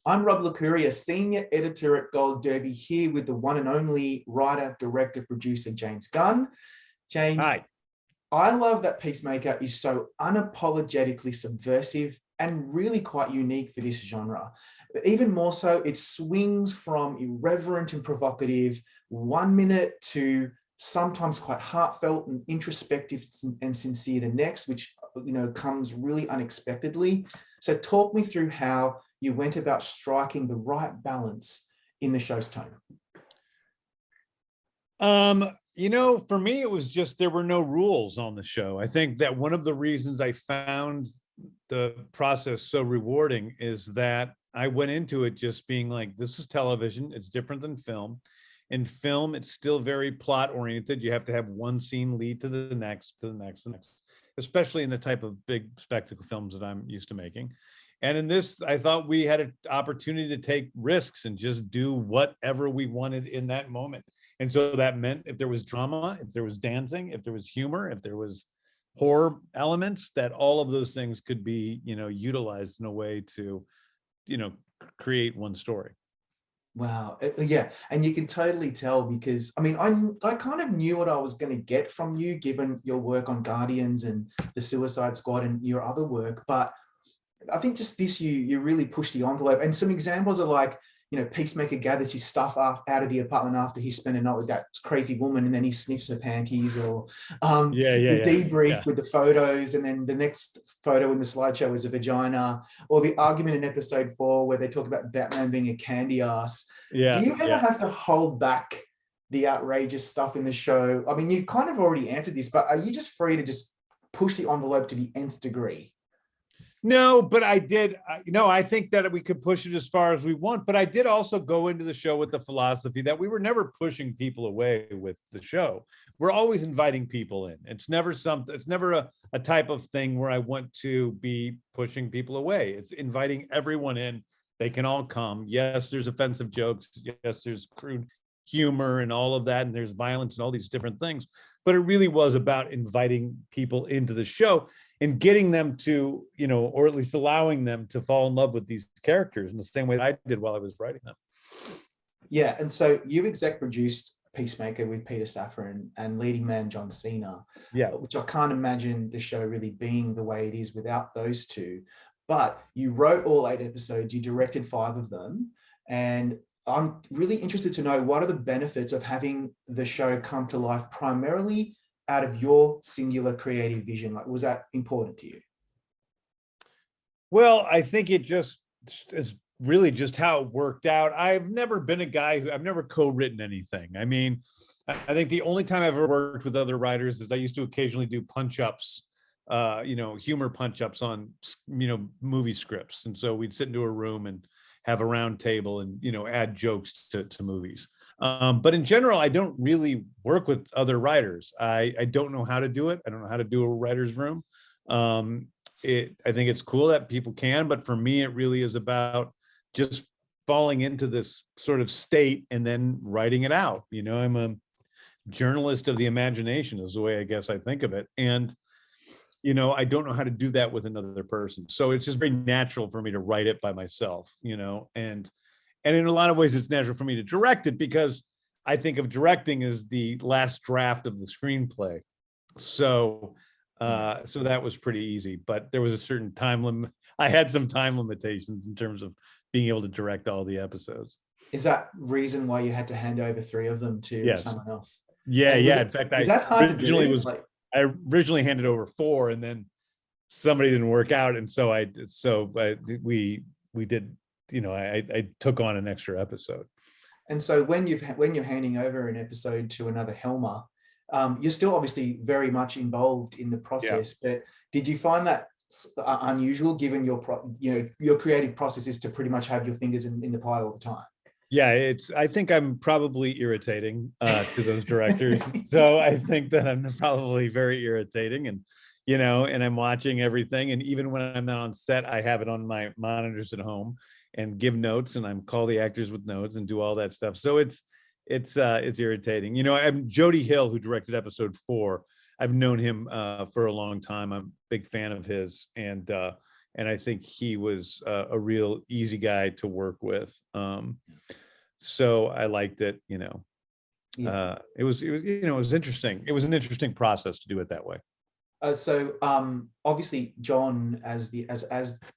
I'm Rob Licuria, Senior Editor at Gold Derby, here with the one and only writer, director, producer, James Gunn. James, Hi. I love that Peacemaker is so unapologetically subversive and really quite unique for this genre. But even more so, it swings from irreverent and provocative 1 minute to sometimes quite heartfelt and introspective and sincere the next, which comes really unexpectedly. So talk me through how you went about striking the right balance in the show's tone. For me, it was just there were no rules on the show. I think that one of the reasons I found the process so rewarding is that I went into it just being like, this is television. It's different than film. In film, it's still very plot oriented. You have to have one scene lead to the next, to the next, especially in the type of big spectacle films that I'm used to making. And in this, I thought we had an opportunity to take risks and just do whatever we wanted in that moment. And so that meant if there was drama, if there was dancing, if there was humor, if there was horror elements, that all of those things could be, utilized in a way to, create one story. Wow. Yeah. And you can totally tell because, I kind of knew what I was going to get from you, given your work on Guardians and the Suicide Squad and your other work. But I think just this, you really push the envelope. And some examples are like, Peacemaker gathers his stuff out of the apartment after he spent a night with that crazy woman, and then he sniffs her panties, or the debrief with the photos, and then the next photo in the slideshow is a vagina, or the argument in episode 4 where they talk about Batman being a candy ass. Do you ever have to hold back the outrageous stuff in the show? I mean, you've kind of already answered this, but are you just free to just push the envelope to the nth degree? No, but I did, I think that we could push it as far as we want, but I did also go into the show with the philosophy that we were never pushing people away with the show. We're always inviting people in. It's never a type of thing where I want to be pushing people away. It's inviting everyone in. They can all come. Yes, there's offensive jokes. Yes, there's crude humor and all of that, and there's violence and all these different things. But it really was about inviting people into the show and getting them to, or at least allowing them to fall in love with these characters in the same way that I did while I was writing them. Yeah, and so you exec produced Peacemaker with Peter Safran and leading man John Cena, which I can't imagine the show really being the way it is without those two. But you wrote all 8 episodes, you directed 5 of them, and I'm really interested to know, what are the benefits of having the show come to life primarily out of your singular creative vision? Like, was that important to you? Well, I think it just is really just how it worked out. I've never been a guy I've never co-written anything. I mean, I think the only time I've ever worked with other writers is I used to occasionally do punch-ups, humor punch-ups on, movie scripts. And so we'd sit into a room and have a round table and, add jokes to movies. But in general, I don't really work with other writers. I don't know how to do it. I don't know how to do a writer's room. I think it's cool that people can, but for me, it really is about just falling into this sort of state and then writing it out. I'm a journalist of the imagination is the way I guess I think of it. And I don't know how to do that with another person. So it's just very natural for me to write it by myself, and in a lot of ways it's natural for me to direct it because I think of directing as the last draft of the screenplay. So that was pretty easy, but there was a certain time limit. I had some time limitations in terms of being able to direct all the episodes. Is that reason why you had to hand over 3 of them to someone else? Yeah. In fact, is that hard to do? I originally handed over 4, and then somebody didn't work out, and so we did. I took on an extra episode. And so when you're handing over an episode to another helmer, you're still obviously very much involved in the process. Yeah. But did you find that unusual, given your creative process is to pretty much have your fingers in the pie all the time? Yeah, I think I'm probably irritating to those directors. So I think that I'm probably very irritating, and and I'm watching everything. And even when I'm not on set, I have it on my monitors at home and give notes, and I'm call the actors with notes and do all that stuff. So it's irritating. I'm Jody Hill, who directed episode 4. I've known him for a long time. I'm a big fan of his, and and I think he was a real easy guy to work with. So I liked it. It was it was interesting. It was an interesting process to do it that way. So obviously John as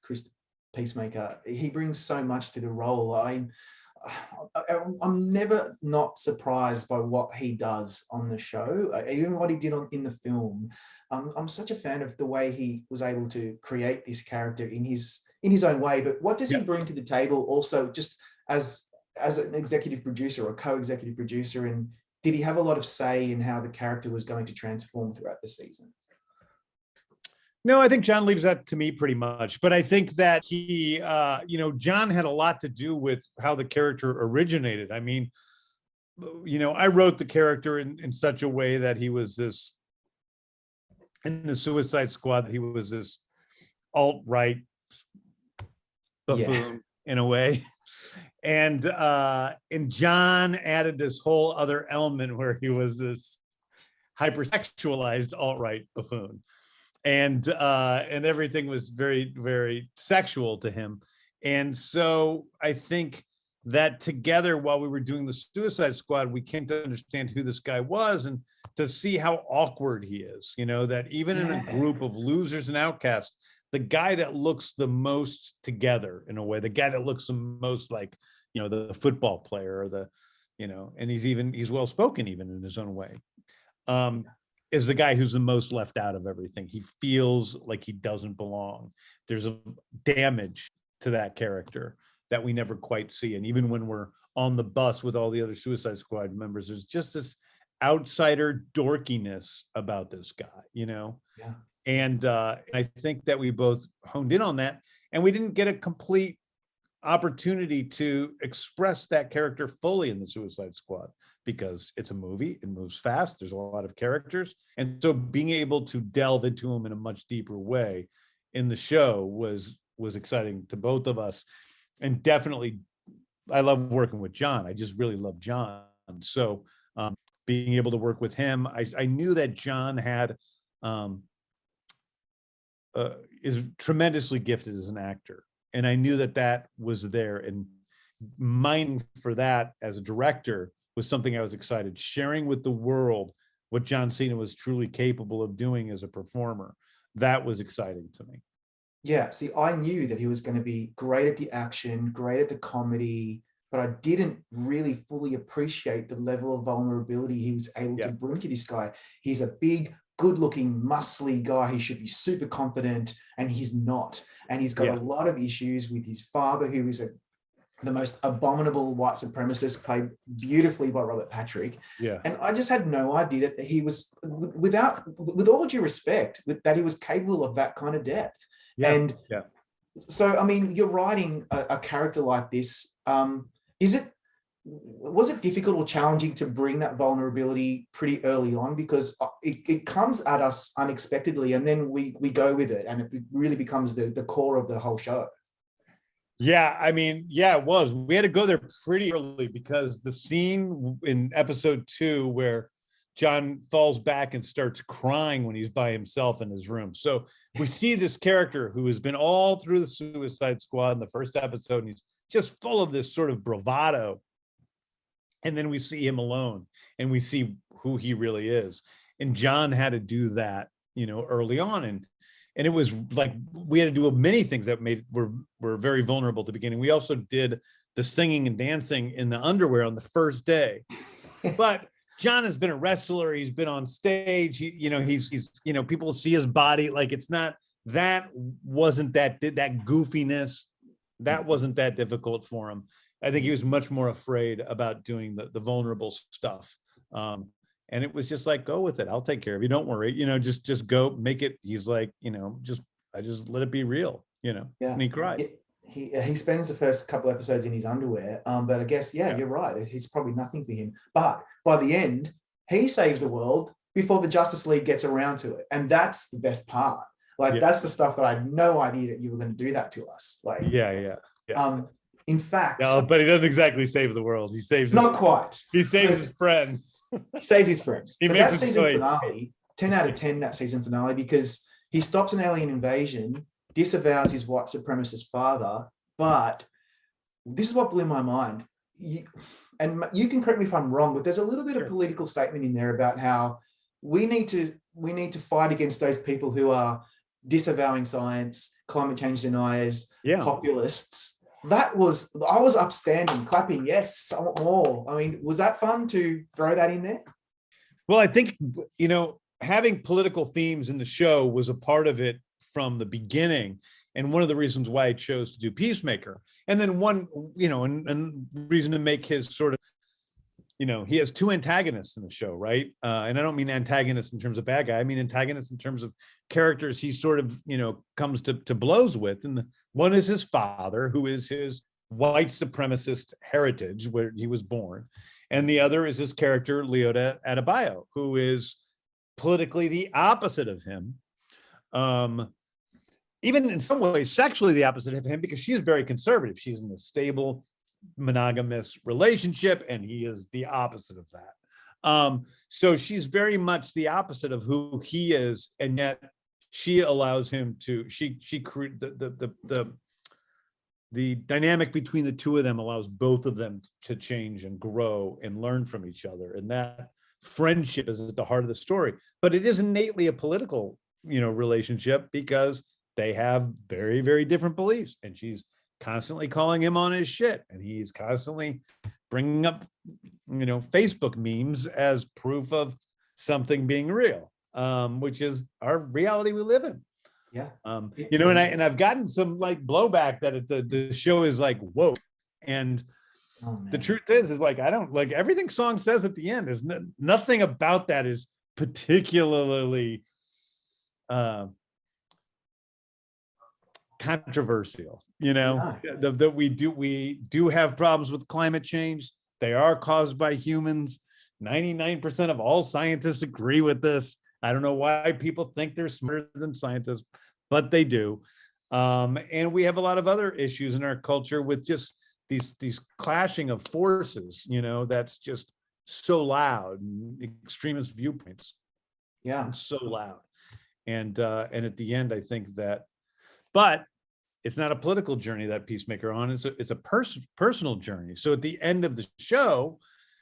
Chris Peacemaker, he brings so much to the role. I'm never not surprised by what he does on the show, even what he did in the film. I'm such a fan of the way he was able to create this character in his own way. But what does he bring to the table also, just as an executive producer or co-executive producer, and did he have a lot of say in how the character was going to transform throughout the season? No, I think John leaves that to me pretty much. But I think that he, John had a lot to do with how the character originated. I mean, I wrote the character in such a way that he was this, in the Suicide Squad, he was this alt-right buffoon in a way. And John added this whole other element where he was this hypersexualized alt-right buffoon. And everything was very, very sexual to him. And so I think that together, while we were doing the Suicide Squad, we came to understand who this guy was and to see how awkward he is, that even in a group of losers and outcasts, the guy that looks the most together in a way, the guy that looks the most like, the football player or and he's well-spoken even in his own way. Is the guy who's the most left out of everything. He feels like he doesn't belong. There's a damage to that character that we never quite see. And even when we're on the bus with all the other Suicide Squad members, there's just this outsider dorkiness about this guy, Yeah. And I think that we both honed in on that, and we didn't get a complete opportunity to express that character fully in the Suicide Squad, because it's a movie, it moves fast, there's a lot of characters. And so being able to delve into them in a much deeper way in the show was exciting to both of us. And definitely, I love working with John. I just really love John. So being able to work with him, I knew that John had is tremendously gifted as an actor. And I knew that was there. And mining for that as a director was something I was excited, sharing with the world what John Cena was truly capable of doing as a performer. That was exciting to me. Yeah, see, I knew that he was going to be great at the action, great at the comedy, but I didn't really fully appreciate the level of vulnerability he was able to bring to this guy. He's a big, good-looking, muscly guy. He should be super confident, and he's not. And he's got a lot of issues with his father, who is the most abominable white supremacist, played beautifully by Robert Patrick. Yeah. And I just had no idea that he was, with all due respect, that he was capable of that kind of depth. Yeah. And so, I mean, you're writing a character like this. Was it difficult or challenging to bring that vulnerability pretty early on? Because it comes at us unexpectedly, and then we go with it, and it really becomes the core of the whole show. Yeah, I mean, it was. We had to go there pretty early, because the scene in episode 2 where John falls back and starts crying when he's by himself in his room. So we see this character who has been all through the Suicide Squad in the first episode, and he's just full of this sort of bravado. And then we see him alone, and we see who he really is. And John had to do that, early on. And it was like, we had to do many things that were very vulnerable at the beginning. We also did the singing and dancing in the underwear on the first day. But John has been a wrestler. He's been on stage. He's people see his body. Like, it's not, that wasn't that goofiness. That wasn't that difficult for him. I think he was much more afraid about doing the vulnerable stuff. And it was just like, go with it. I'll take care of you. Don't worry. Just go make it. He's like, I just let it be real, Yeah. And he cried. He spends the first couple episodes in his underwear. But I guess, you're right. It's probably nothing for him. But by the end, he saves the world before the Justice League gets around to it. And that's the best part. Like, that's the stuff that I had no idea that you were going to do that to us. Like, in fact, no, but he doesn't exactly save the world. He saves not quite. He saves his friends. He saves his friends. He but makes that season choice. finale, 10 out of 10, that season finale, because he stops an alien invasion, disavows his white supremacist father, but this is what blew my mind. And you can correct me if I'm wrong, but there's a little bit of political statement in there about how we need to fight against those people who are disavowing science, climate change deniers, populists. I was upstanding, clapping, yes, I want more. I mean, was that fun to throw that in there? Well, I think, having political themes in the show was a part of it from the beginning. And one of the reasons why I chose to do Peacemaker. And then one, and reason to make his sort of, he has two antagonists in the show, right? And I don't mean antagonists in terms of bad guy. I mean antagonists in terms of characters he sort of, comes to blows with. And one is his father, who is his white supremacist heritage, where he was born. And the other is his character, Leota Adebayo, who is politically the opposite of him. Even in some ways, sexually the opposite of him, because she is very conservative. She's in a stable, monogamous relationship, and he is the opposite of that. So she's very much the opposite of who he is, and yet she allows him to. The dynamic between the two of them allows both of them to change and grow and learn from each other, and that friendship is at the heart of the story. But it is innately a political, relationship, because they have very, very different beliefs, and she's constantly calling him on his shit, and he's constantly bringing up, Facebook memes as proof of something being real, which is our reality we live in. Yeah. And I've gotten some like blowback that the show is like woke, and the truth is like, I don't like everything Song says at the end is nothing about that is particularly controversial. That we do have problems with climate change. They are caused by humans. 99% of all scientists agree with this. I don't know why people think they're smarter than scientists, but they do. And we have a lot of other issues in our culture with just these clashing of forces, that's just so loud, and extremist viewpoints. Yeah. It's so loud. And at the end, I think that, but it's not a political journey that Peacemaker on. It's a personal journey. So at the end of the show,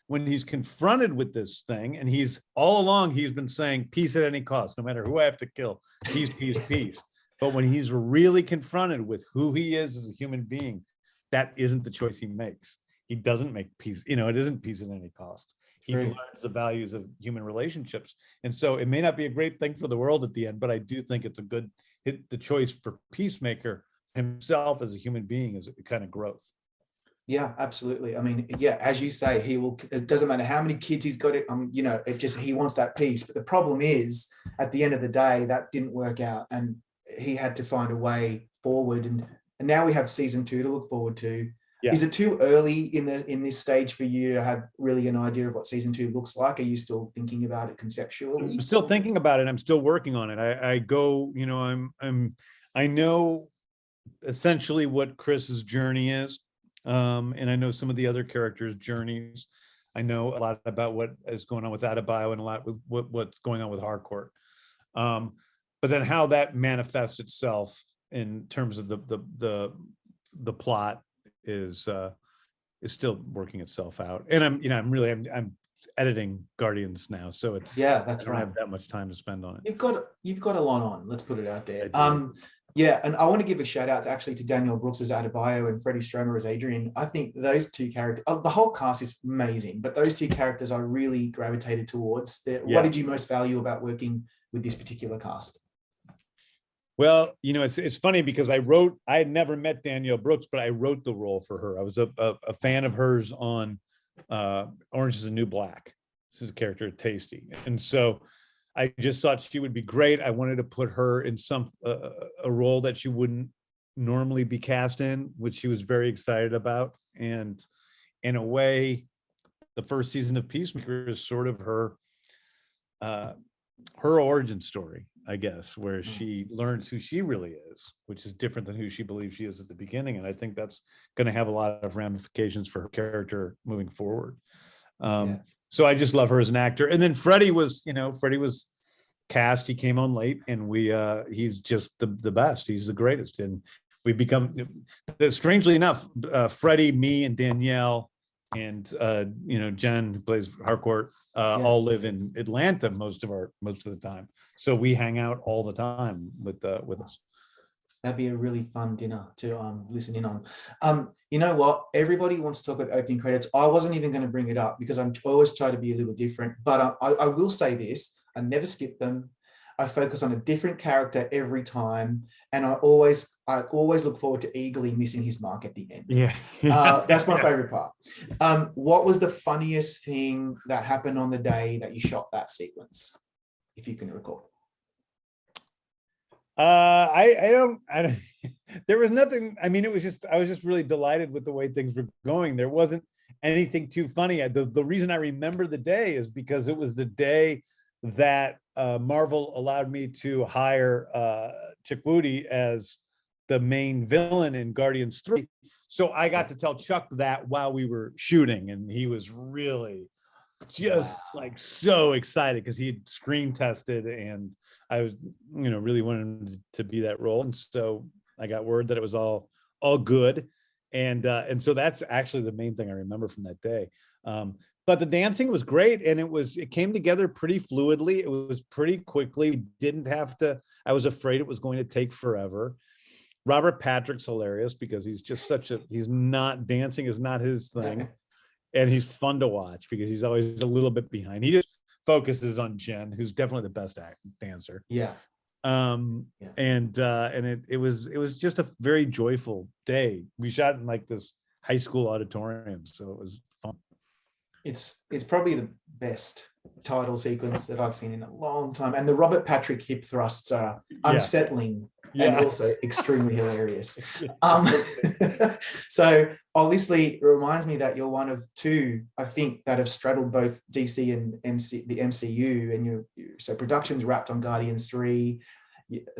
when he's confronted with this thing, and he's all along, he's been saying peace at any cost, no matter who I have to kill, peace, peace, peace. But when he's really confronted with who he is as a human being, that isn't the choice he makes. He doesn't make peace. It isn't peace at any cost. He learns the values of human relationships. And so it may not be a great thing for the world at the end, but I do think it's a good the choice for Peacemaker himself as a human being is a kind of growth. Yeah, absolutely. I mean, yeah, as you say, it doesn't matter how many kids he's got, he wants that peace. But the problem is, at the end of the day, that didn't work out, and he had to find a way forward. And now we have season 2 to look forward to. Yeah. Is it too early in this stage for you to have really an idea of what season 2 looks like? Are you still thinking about it conceptually? I'm still thinking about it. I'm still working on it. I know essentially what Chris's journey is. And I know some of the other characters' journeys. I know a lot about what is going on with Adebayo and a lot with what's going on with Harcourt. But then how that manifests itself in terms of the plot is still working itself out. And I'm editing Guardians now, so it's that's I don't have that much time to spend on it. You've got a lot on. Let's put it out there. Yeah, and I want to give a shout out to Daniel Brooks as Adebayo and Freddie Stromer as Adrian. I think those two characters, the whole cast is amazing, but those two characters I really gravitated towards. What did you most value about working with this particular cast? Well, it's funny because I had never met Danielle Brooks, but I wrote the role for her. I was a fan of hers on Orange is the New Black. This is a character, Tasty. And so I just thought she would be great. I wanted to put her in a role that she wouldn't normally be cast in, which she was very excited about. And in a way, the first season of Peacemaker is sort of her origin story, I guess, where she learns who she really is, which is different than who she believes she is at the beginning. And I think that's going to have a lot of ramifications for her character moving forward. So I just love her as an actor. And then Freddie was cast. He came on late, and he's just the best. He's the greatest, and we've become, strangely enough, Freddie, me, and Danielle, and Jen, who plays Harcourt, all live in Atlanta most of the time. So we hang out all the time with us. That'd be a really fun dinner to listen in on. You know what? Everybody wants to talk about opening credits. I wasn't even going to bring it up because I'm always trying to be a little different. But I will say this: I never skip them. I focus on a different character every time, and I always look forward to eagerly missing his mark at the end. Yeah, that's my favorite part. What was the funniest thing that happened on the day that you shot that sequence, if you can recall? I don't there was nothing. I mean, I was just really delighted with the way things were going. There wasn't anything too funny. The reason I remember the day is because it was the day that Marvel allowed me to hire Chukwudi as the main villain in Guardians 3. So I got to tell Chuck that while we were shooting, and he was really just like so excited because he had screen tested, and I was, really wanted him to be that role. And so I got word that it was all good. And so that's actually the main thing I remember from that day. But the dancing was great, and it came together pretty fluidly. It was pretty quickly. Didn't have to. I was afraid it was going to take forever. Robert Patrick's hilarious because he's just he's not, dancing is not his thing. And he's fun to watch because he's always a little bit behind. He just focuses on Jen, who's definitely the best dancer. Yeah. And it was just a very joyful day. We shot in like this high school auditorium, so it was fun. It's probably the best title sequence that I've seen in a long time, and the Robert Patrick hip thrusts are unsettling and also extremely hilarious. So obviously it reminds me that you're one of two, I think, that have straddled both DC and the MCU, and so production's wrapped on Guardians 3.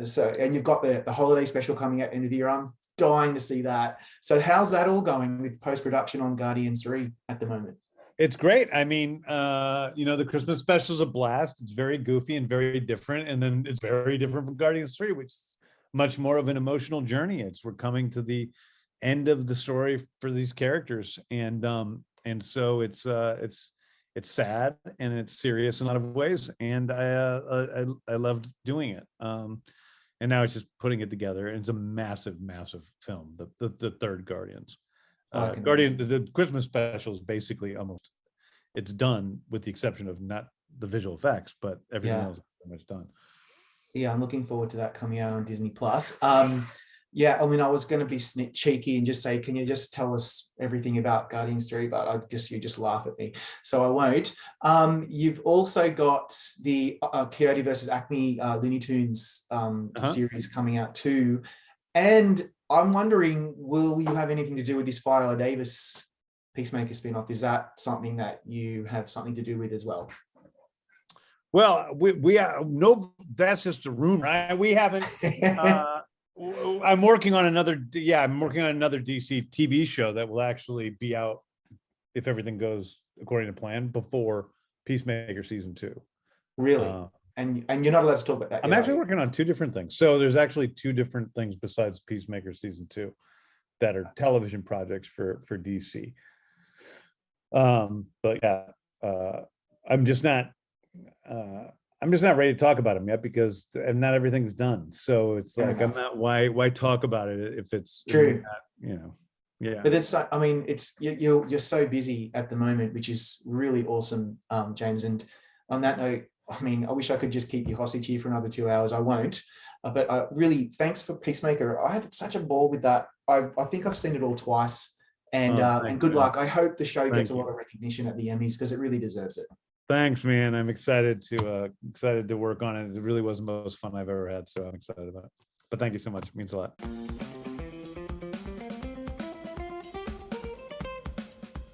So, and you've got the holiday special coming out end of the year. I'm dying to see that. So how's that all going with post-production on Guardians 3 at the moment? It's great. I mean, the Christmas special is a blast. It's very goofy and very different. And then it's very different from Guardians 3, which is much more of an emotional journey. We're coming to the end of the story for these characters. And so it's sad and it's serious in a lot of ways. And I loved doing it. And now it's just putting it together. And it's a massive, massive film, the third Guardians. The Christmas special is basically it's done with the exception of not the visual effects, but everything else is pretty much done. Yeah, I'm looking forward to that coming out on Disney Plus. I mean, I was going to be cheeky and just say, can you just tell us everything about Guardians 3? But I guess you just laugh at me, so I won't. You've also got the Coyote versus Acme Looney Tunes series coming out too, and I'm wondering, will you have anything to do with this Viola Davis Peacemaker spinoff? Is that something that you have something to do with as well? Well, we no, that's just a rumor. Right? We haven't. I'm working on another DC TV show that will actually be out, if everything goes according to plan, before Peacemaker season 2. Really? And you're not allowed to talk about that. I'm actually working on 2 different things. So there's actually 2 different things besides Peacemaker season 2 that are television projects for DC. But yeah, I'm just not ready to talk about them yet because not everything's done. So it's like, I'm not, why talk about it if it's true, yeah. But it's, I mean, it's, you're so busy at the moment, which is really awesome, James. And on that note, I mean, I wish I could just keep you hostage here for another 2 hours. I won't. But really, thanks for Peacemaker. I had such a ball with that. I think I've seen it all twice. And good luck. I hope the show gets a lot of recognition at the Emmys because it really deserves it. Thanks, man. I'm excited to work on it. It really was the most fun I've ever had. So I'm excited about it. But thank you so much. It means a lot.